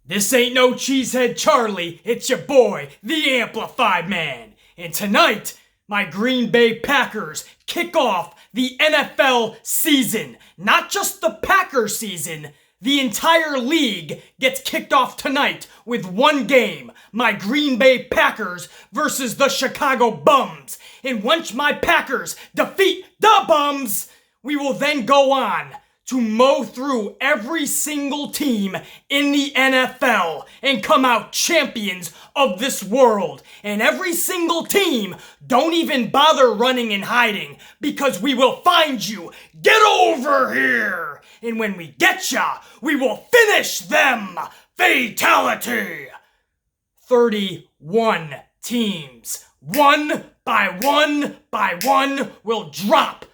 This ain't no Cheesehead Charlie, it's your boy, the Amplified Man. And tonight, my Green Bay Packers kick off the NFL season. Not just the Packers season, the entire league gets kicked off tonight with one game. My Green Bay Packers versus the Chicago Bums. And once my Packers defeat the Bums, we will then go on to mow through every single team in the NFL and come out champions of this world. And every single team, don't even bother running and hiding, because we will find you. Get over here! And when we get ya, we will finish them! Fatality! 31 teams, one by one, will drop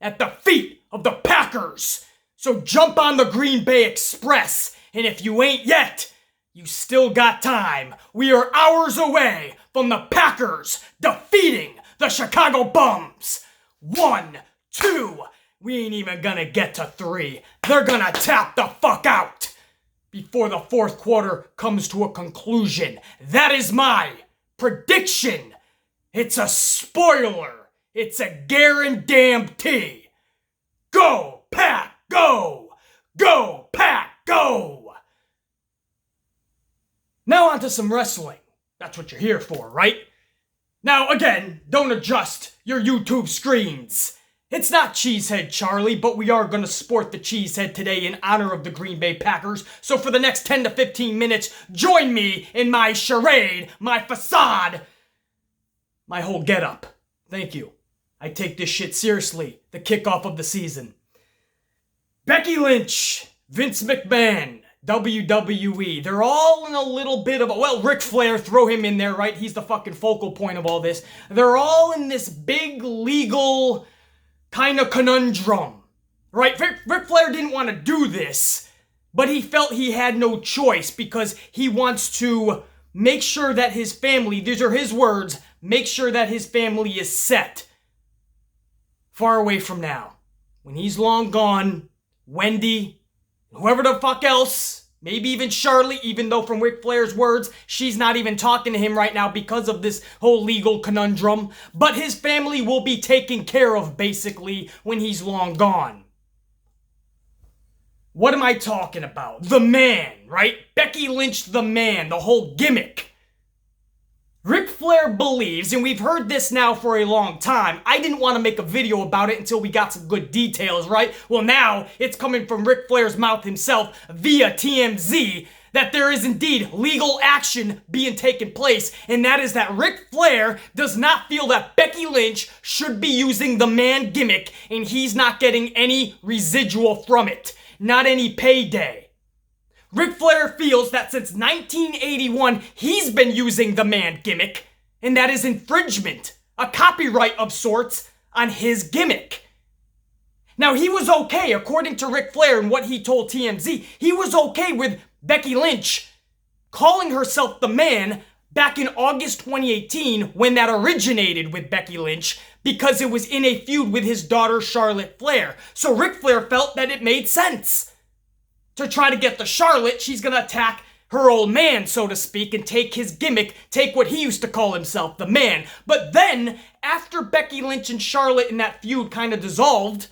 at the feet of the Packers. So jump on the Green Bay Express, and if you ain't yet, you still got time. We are hours away from the Packers defeating the Chicago Bums. 1, 2, we ain't even gonna get to 3. They're gonna tap the fuck out before the fourth quarter comes to a conclusion. That is my prediction. It's a spoiler. It's a guarantee. Go, Pack, go! Go, Pack, go! Now on to some wrestling. That's what you're here for, right? Now again, don't adjust your YouTube screens. It's not Cheesehead Charlie, but we are going to sport the Cheesehead today in honor of the Green Bay Packers. So for the next 10 to 15 minutes, join me in my charade, my facade, my whole getup. Thank you. I take this shit seriously. The kickoff of the season. Becky Lynch, Vince McMahon, WWE. They're all in a little bit of a... Well, Ric Flair, throw him in there, right? He's the fucking focal point of all this. They're all in this big legal kind of conundrum, right? Ric Flair didn't want to do this, but he felt he had no choice because he wants to make sure that his family, these are his words, make sure that his family is set far away from now. When he's long gone, Wendy, whoever the fuck else, maybe even Charlotte, even though from Ric Flair's words, she's not even talking to him right now because of this whole legal conundrum. But his family will be taken care of, basically, when he's long gone. What am I talking about? The man, right? Becky Lynch, the man, the whole gimmick. Ric Flair believes, and we've heard this now for a long time, I didn't want to make a video about it until we got some good details, right? Well, now it's coming from Ric Flair's mouth himself via TMZ that there is indeed legal action being taken place, and that is that Ric Flair does not feel that Becky Lynch should be using the man gimmick, and he's not getting any residual from it. Not any payday. Ric Flair feels that since 1981, he's been using the man gimmick, and that is infringement, a copyright of sorts, on his gimmick. Now, he was okay, according to Ric Flair and what he told TMZ, he was okay with Becky Lynch calling herself the man back in August 2018 when that originated with Becky Lynch because it was in a feud with his daughter Charlotte Flair. So Ric Flair felt that it made sense to try to get the Charlotte. She's gonna attack her old man, so to speak, and take his gimmick, take what he used to call himself, the man. But then, after Becky Lynch and Charlotte in that feud kind of dissolved,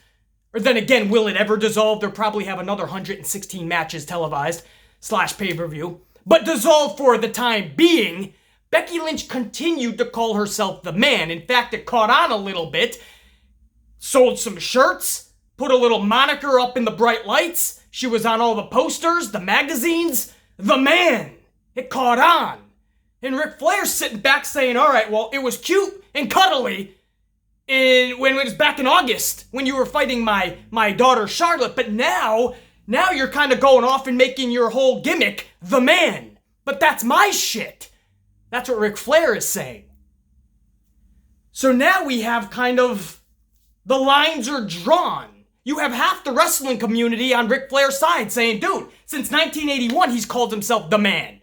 or then again, will it ever dissolve? They'll probably have another 116 matches televised, / pay-per-view. But dissolved for the time being, Becky Lynch continued to call herself the man. In fact, it caught on a little bit, sold some shirts, put a little moniker up in the bright lights. She was on all the posters, the magazines. The man. It caught on. And Ric Flair's sitting back saying, all right, well, it was cute and cuddly when it was back in August when you were fighting my daughter Charlotte. But now you're kind of going off and making your whole gimmick the man. But that's my shit. That's what Ric Flair is saying. So now we have kind of, the lines are drawn. You have half the wrestling community on Ric Flair's side saying, dude, since 1981, he's called himself the man.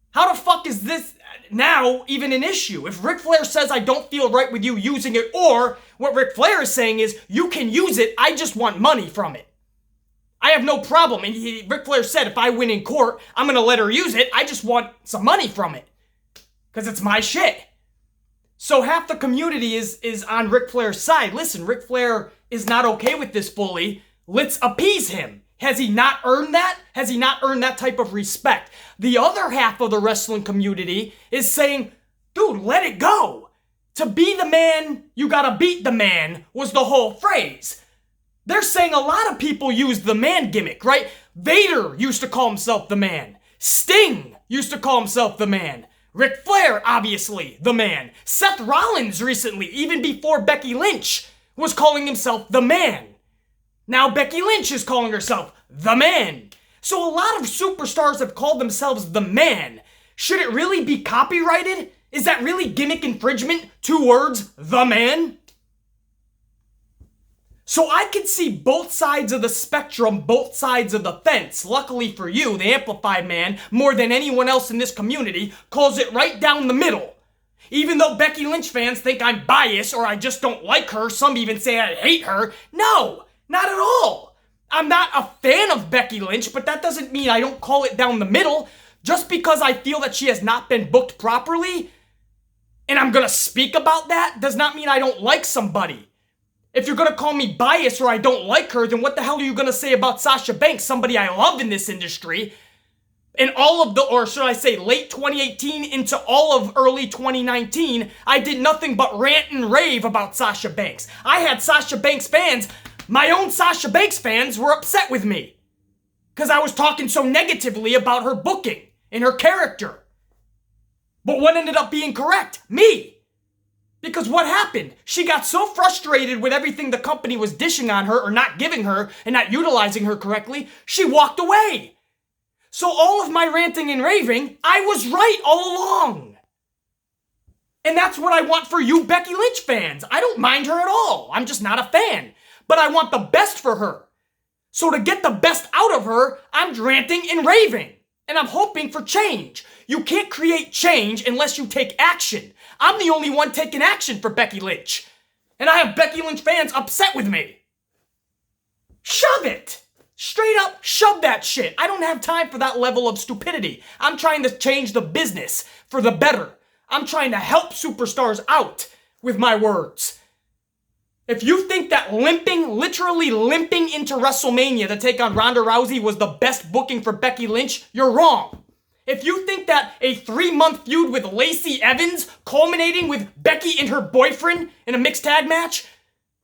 How the fuck is this now even an issue? If Ric Flair says, I don't feel right with you using it, or what Ric Flair is saying is, you can use it, I just want money from it. I have no problem. And Ric Flair said, if I win in court, I'm going to let her use it. I just want some money from it. Because it's my shit. So half the community is on Ric Flair's side. Listen, Ric Flair is not okay with this fully. Let's appease him. Has he not earned that? Has he not earned that type of respect? The other half of the wrestling community is saying, dude, let it go. To be the man, you gotta beat the man was the whole phrase. They're saying a lot of people use the man gimmick, right? Vader used to call himself the man. Sting used to call himself the man. Ric Flair, obviously, the man. Seth Rollins recently, even before Becky Lynch, was calling himself the man. Now Becky Lynch is calling herself the man. So a lot of superstars have called themselves the man. Should it really be copyrighted? Is that really gimmick infringement? 2 words, the man? So I could see both sides of the spectrum, both sides of the fence. Luckily for you, the Amplified Man, more than anyone else in this community, calls it right down the middle. Even though Becky Lynch fans think I'm biased or I just don't like her, some even say I hate her. No, not at all. I'm not a fan of Becky Lynch, but that doesn't mean I don't call it down the middle. Just because I feel that she has not been booked properly, and I'm gonna speak about that, does not mean I don't like somebody. If you're gonna call me biased or I don't like her, then what the hell are you gonna say about Sasha Banks, somebody I love in this industry? In all of or should I say late 2018 into all of early 2019, I did nothing but rant and rave about Sasha Banks. I had Sasha Banks fans, my own Sasha Banks fans were upset with me. Because I was talking so negatively about her booking and her character. But what ended up being correct? Me. Because what happened? She got so frustrated with everything the company was dishing on her or not giving her and not utilizing her correctly, she walked away. So all of my ranting and raving, I was right all along. And that's what I want for you Becky Lynch fans. I don't mind her at all. I'm just not a fan. But I want the best for her. So to get the best out of her, I'm ranting and raving. And I'm hoping for change. You can't create change unless you take action. I'm the only one taking action for Becky Lynch. And I have Becky Lynch fans upset with me. Shove it! Straight up, shove that shit. I don't have time for that level of stupidity. I'm trying to change the business for the better. I'm trying to help superstars out with my words. If you think that literally limping into WrestleMania to take on Ronda Rousey was the best booking for Becky Lynch, you're wrong. If you think that a 3-month feud with Lacey Evans, culminating with Becky and her boyfriend in a mixed tag match,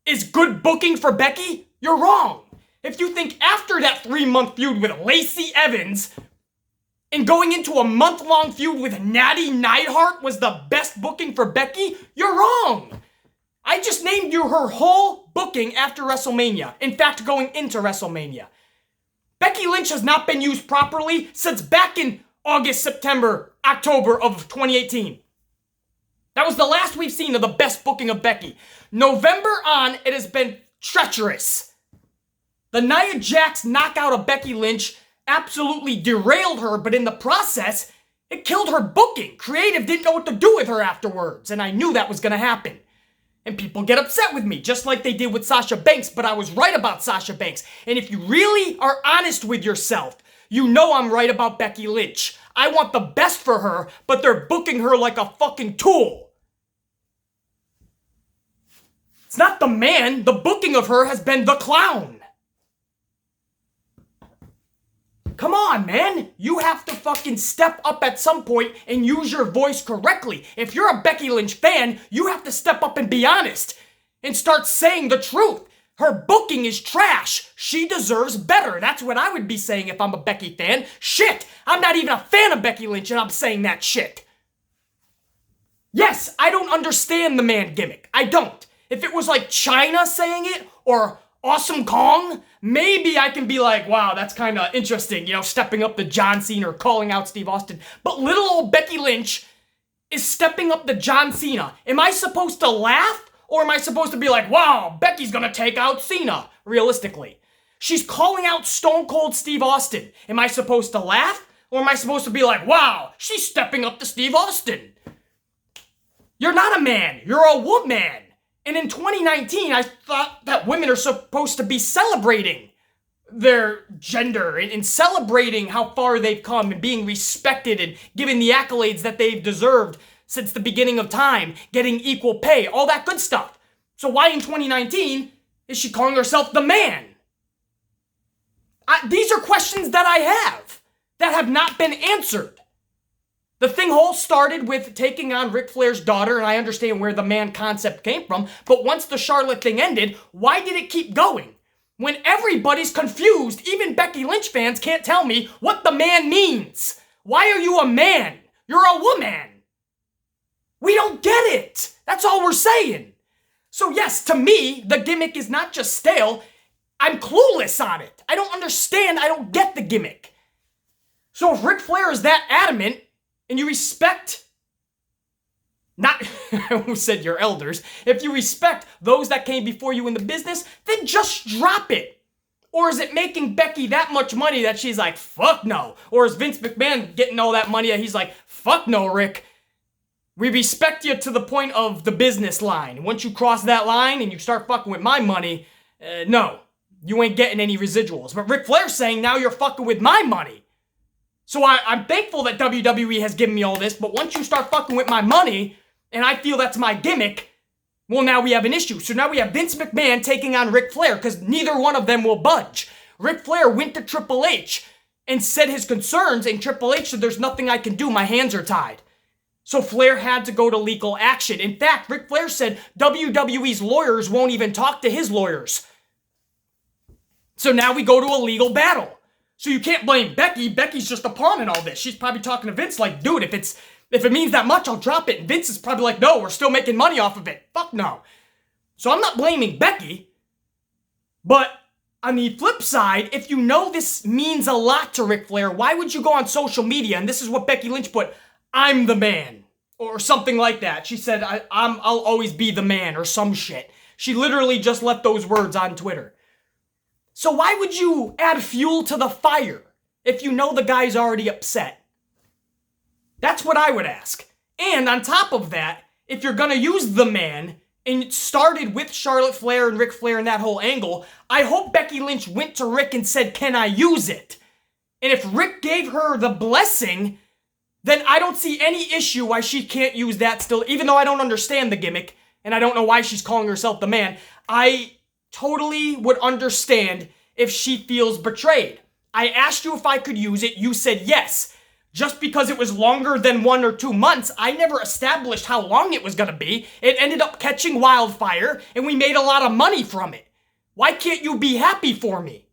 is good booking for Becky, you're wrong. If you think after that 3-month feud with Lacey Evans and going into a month-long feud with Natty Neidhart was the best booking for Becky, you're wrong. I just named you her whole booking after WrestleMania. In fact, going into WrestleMania. Becky Lynch has not been used properly since back in August, September, October of 2018. That was the last we've seen of the best booking of Becky. November on, it has been treacherous. The Nia Jax knockout of Becky Lynch absolutely derailed her, but in the process, it killed her booking. Creative didn't know what to do with her afterwards, and I knew that was going to happen. And people get upset with me, just like they did with Sasha Banks, but I was right about Sasha Banks. And if you really are honest with yourself, you know I'm right about Becky Lynch. I want the best for her, but they're booking her like a fucking tool. It's not the man. The booking of her has been the clown. Come on, man. You have to fucking step up at some point and use your voice correctly. If you're a Becky Lynch fan, you have to step up and be honest and start saying the truth. Her booking is trash. She deserves better. That's what I would be saying if I'm a Becky fan. Shit, I'm not even a fan of Becky Lynch and I'm saying that shit. Yes, I don't understand the man gimmick. I don't. If it was like China saying it or Awesome Kong, maybe I can be like, wow, that's kind of interesting, stepping up to John Cena or calling out Steve Austin. But little old Becky Lynch is stepping up to John Cena. Am I supposed to laugh? Or am I supposed to be like, wow, Becky's gonna take out Cena, realistically? She's calling out Stone Cold Steve Austin. Am I supposed to laugh? Or am I supposed to be like, wow, she's stepping up to Steve Austin? You're not a man, you're a woman. And in 2019, I thought that women are supposed to be celebrating their gender and celebrating how far they've come and being respected and given the accolades that they've deserved since the beginning of time, getting equal pay, all that good stuff. So why in 2019 is she calling herself the man? These are questions that I have not been answered. The thing all started with taking on Ric Flair's daughter, and I understand where the man concept came from, but once the Charlotte thing ended, why did it keep going? When everybody's confused, even Becky Lynch fans can't tell me what the man means. Why are you a man? You're a woman. We don't get it. That's all we're saying. So yes, to me, the gimmick is not just stale. I'm clueless on it. I don't understand. I don't get the gimmick. So if Ric Flair is that adamant, and you respect, I almost said your elders, if you respect those that came before you in the business, then just drop it. Or is it making Becky that much money that she's like, fuck no? Or is Vince McMahon getting all that money that he's like, fuck no, Rick. We respect you to the point of the business line. Once you cross that line and you start fucking with my money, no, you ain't getting any residuals. But Ric Flair's saying now you're fucking with my money. So I'm thankful that WWE has given me all this, but once you start fucking with my money, and I feel that's my gimmick, well, now we have an issue. So now we have Vince McMahon taking on Ric Flair, because neither one of them will budge. Ric Flair went to Triple H and said his concerns, and Triple H said, there's nothing I can do, my hands are tied. So Flair had to go to legal action. In fact, Ric Flair said WWE's lawyers won't even talk to his lawyers. So now we go to a legal battle. So you can't blame Becky. Becky's just a pawn in all this. She's probably talking to Vince like, dude, if it means that much, I'll drop it. And Vince is probably like, no, we're still making money off of it. Fuck no. So I'm not blaming Becky. But on the flip side, if you know this means a lot to Ric Flair, why would you go on social media? And this is what Becky Lynch put, I'm the man. Or something like that. She said, I'll always be the man or some shit. She literally just left those words on Twitter. So why would you add fuel to the fire if you know the guy's already upset? That's what I would ask. And on top of that, if you're gonna use the man, and it started with Charlotte Flair and Ric Flair and that whole angle, I hope Becky Lynch went to Rick and said, can I use it? And if Rick gave her the blessing, then I don't see any issue why she can't use that still, even though I don't understand the gimmick, and I don't know why she's calling herself the man. I totally would understand if she feels betrayed. I asked you if I could use it, you said yes. Just because it was longer than 1 or 2 months, I never established how long it was gonna be. It ended up catching wildfire, and we made a lot of money from it. Why can't you be happy for me?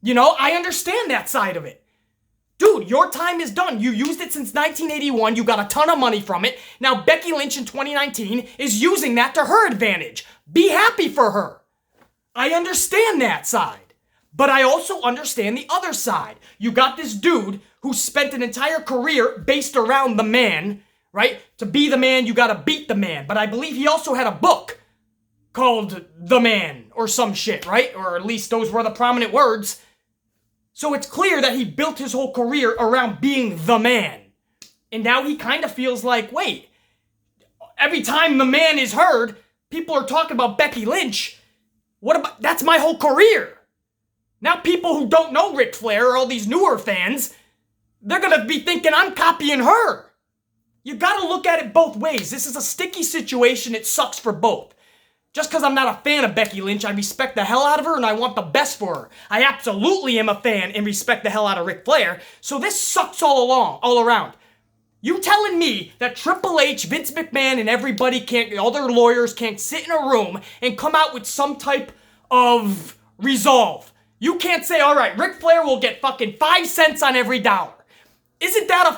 You know, I understand that side of it. Dude, your time is done. You used it since 1981. You got a ton of money from it. Now Becky Lynch in 2019 is using that to her advantage. Be happy for her. I understand that side. But I also understand the other side. You got this dude who spent an entire career based around the man, right? To be the man, you gotta beat the man. But I believe he also had a book called The Man or some shit, right? Or at least those were the prominent words. So it's clear that he built his whole career around being the man. And now he kind of feels like, wait, every time the man is heard, people are talking about Becky Lynch. What about, that's my whole career. Now people who don't know Ric Flair or all these newer fans, they're gonna be thinking I'm copying her. You gotta look at it both ways. This is a sticky situation. It sucks for both. Just because I'm not a fan of Becky Lynch, I respect the hell out of her and I want the best for her. I absolutely am a fan and respect the hell out of Ric Flair. So this sucks all around. You telling me that Triple H, Vince McMahon, and everybody can't, all their lawyers can't sit in a room and come out with some type of resolve. You can't say, all right, Ric Flair will get fucking 5 cents on every dollar. Isn't that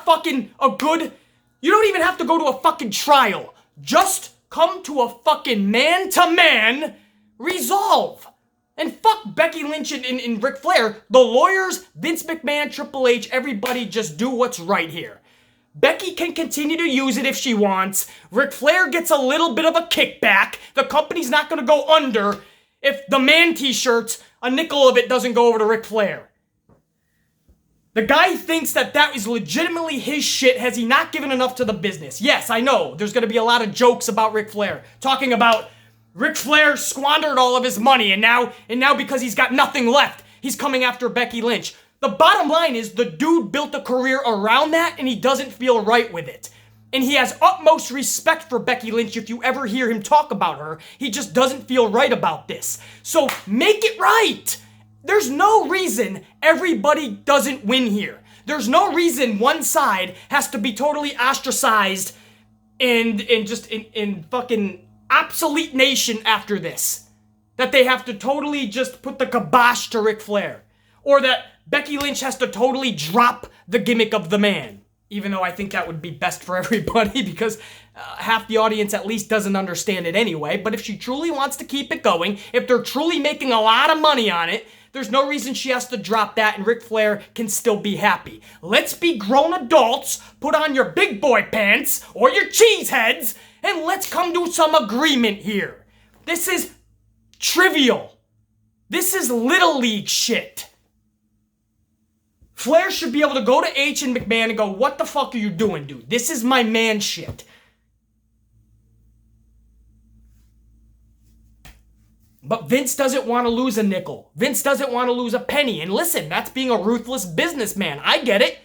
a good, you don't even have to go to a fucking trial. Just come to a fucking man-to-man resolve. And fuck Becky Lynch and Ric Flair. The lawyers, Vince McMahon, Triple H, everybody just do what's right here. Becky can continue to use it if she wants. Ric Flair gets a little bit of a kickback. The company's not going to go under if the man t-shirts, a nickel of it doesn't go over to Ric Flair. The guy thinks that is legitimately his shit. Has he not given enough to the business? Yes, I know. There's going to be a lot of jokes about Ric Flair. Talking about Ric Flair squandered all of his money and now because he's got nothing left, he's coming after Becky Lynch. The bottom line is the dude built a career around that and he doesn't feel right with it. And he has utmost respect for Becky Lynch if you ever hear him talk about her. He just doesn't feel right about this. So make it right. There's no reason everybody doesn't win here. There's no reason one side has to be totally ostracized and just in fucking obsolete nation after this. That they have to totally just put the kibosh to Ric Flair. Or that Becky Lynch has to totally drop the gimmick of the man. Even though I think that would be best for everybody because half the audience at least doesn't understand it anyway. But if she truly wants to keep it going, if they're truly making a lot of money on it, there's no reason she has to drop that and Ric Flair can still be happy. Let's be grown adults, put on your big boy pants or your cheese heads, and let's come to some agreement here. This is trivial. This is little league shit. Flair should be able to go to H and McMahon and go, what the fuck are you doing, dude? This is my man shit. But Vince doesn't want to lose a nickel. Vince doesn't want to lose a penny. And listen, that's being a ruthless businessman. I get it.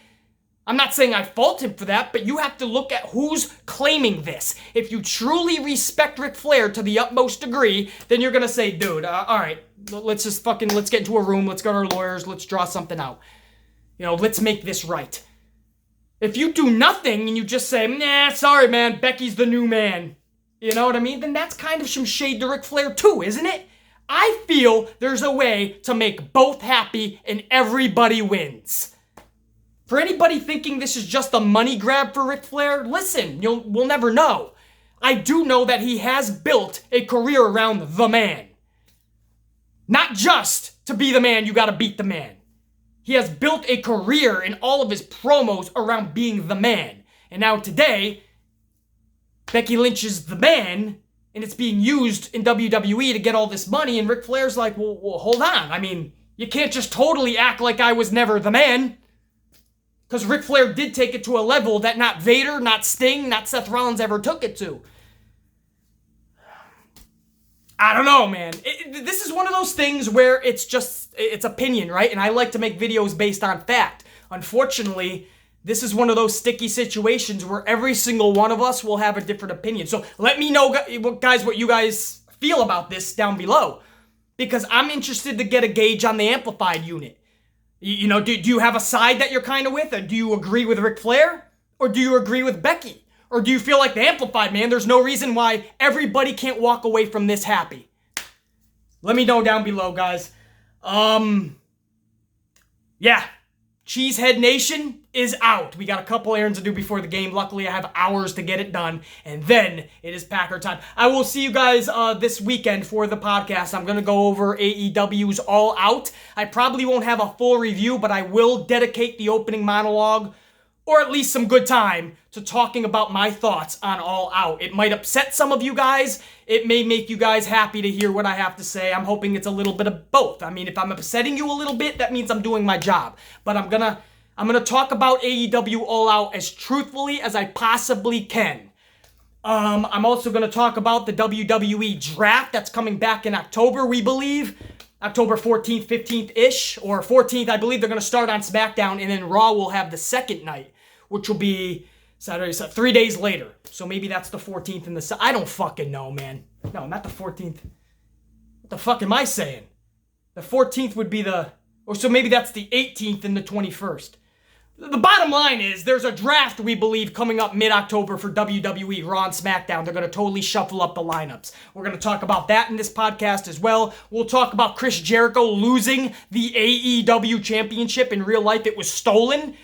I'm not saying I fault him for that, but you have to look at who's claiming this. If you truly respect Ric Flair to the utmost degree, then you're going to say, dude, all right, let's get into a room. Let's go to our lawyers. Let's draw something out. You know, let's make this right. If you do nothing and you just say, nah, sorry, man, Becky's the new man. You know what I mean? Then that's kind of some shade to Ric Flair too, isn't it? I feel there's a way to make both happy and everybody wins. For anybody thinking this is just a money grab for Ric Flair, listen, we'll never know. I do know that he has built a career around the man. Not just to be the man, you gotta beat the man. He has built a career in all of his promos around being the man. And now today, Becky Lynch is the man, and it's being used in WWE to get all this money, and Ric Flair's like, well, hold on. I mean, you can't just totally act like I was never the man. Because Ric Flair did take it to a level that not Vader, not Sting, not Seth Rollins ever took it to. I don't know, man. This is one of those things where it's opinion, right? And I like to make videos based on fact. Unfortunately, this is one of those sticky situations where every single one of us will have a different opinion. So let me know, guys, what you guys feel about this down below. Because I'm interested to get a gauge on the amplified unit. You know, do you have a side that you're kind of with? Or do you agree with Ric Flair? Or do you agree with Becky? Or do you feel like the amplified, man, there's no reason why everybody can't walk away from this happy? Let me know down below, guys. Yeah. Cheesehead Nation is out. We got a couple errands to do before the game. Luckily, I have hours to get it done. And then it is Packer time. I will see you guys this weekend for the podcast. I'm going to go over AEW's All Out. I probably won't have a full review, but I will dedicate the opening monologue, or at least some good time, to talking about my thoughts on All Out. It might upset some of you guys. It may make you guys happy to hear what I have to say. I'm hoping it's a little bit of both. I mean, if I'm upsetting you a little bit, that means I'm doing my job. But I'm gonna talk about AEW All Out as truthfully as I possibly can. I'm also gonna talk about the WWE draft that's coming back in October, we believe. October 14th, 15th-ish, or 14th. I believe they're gonna start on SmackDown, and then Raw will have the second night, which will be Saturday, 3 days later. So maybe that's the 14th and I don't fucking know, man. No, not the 14th. What the fuck am I saying? The 14th would be so maybe that's the 18th and the 21st. The bottom line is there's a draft, we believe, coming up mid-October for WWE, Raw and SmackDown. They're going to totally shuffle up the lineups. We're going to talk about that in this podcast as well. We'll talk about Chris Jericho losing the AEW championship. In real life, it was stolen.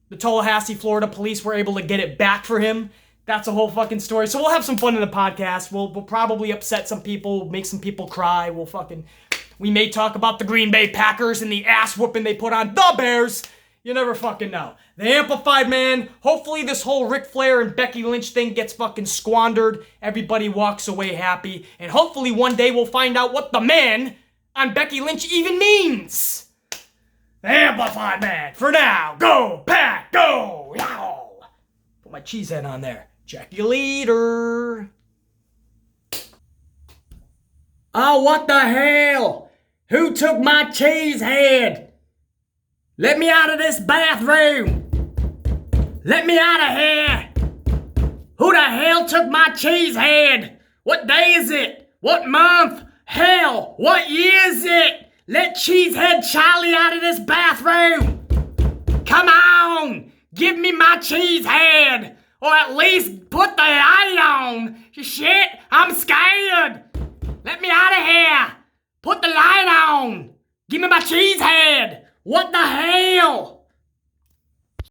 The Tallahassee, Florida police were able to get it back for him. That's a whole fucking story. So we'll have some fun in the podcast. We'll probably upset some people, make some people cry. We may talk about the Green Bay Packers and the ass whooping they put on the Bears. You never fucking know. The Amplified Man, hopefully this whole Ric Flair and Becky Lynch thing gets fucking squandered. Everybody walks away happy. And hopefully one day we'll find out what the man on Becky Lynch even means. The Amplified Man. For now, go, Pack, go. Yow. Put my cheese head on there. Check you later. Oh, what the hell? Who took my cheese head? Let me out of this bathroom! Let me out of here! Who the hell took my cheese head? What day is it? What month? Hell, what year is it? Let Cheesehead Charlie out of this bathroom! Come on! Give me my cheese head! Or at least put the light on! Shit, I'm scared! Let me out of here! Put the light on! Give me my cheese head! What the hell?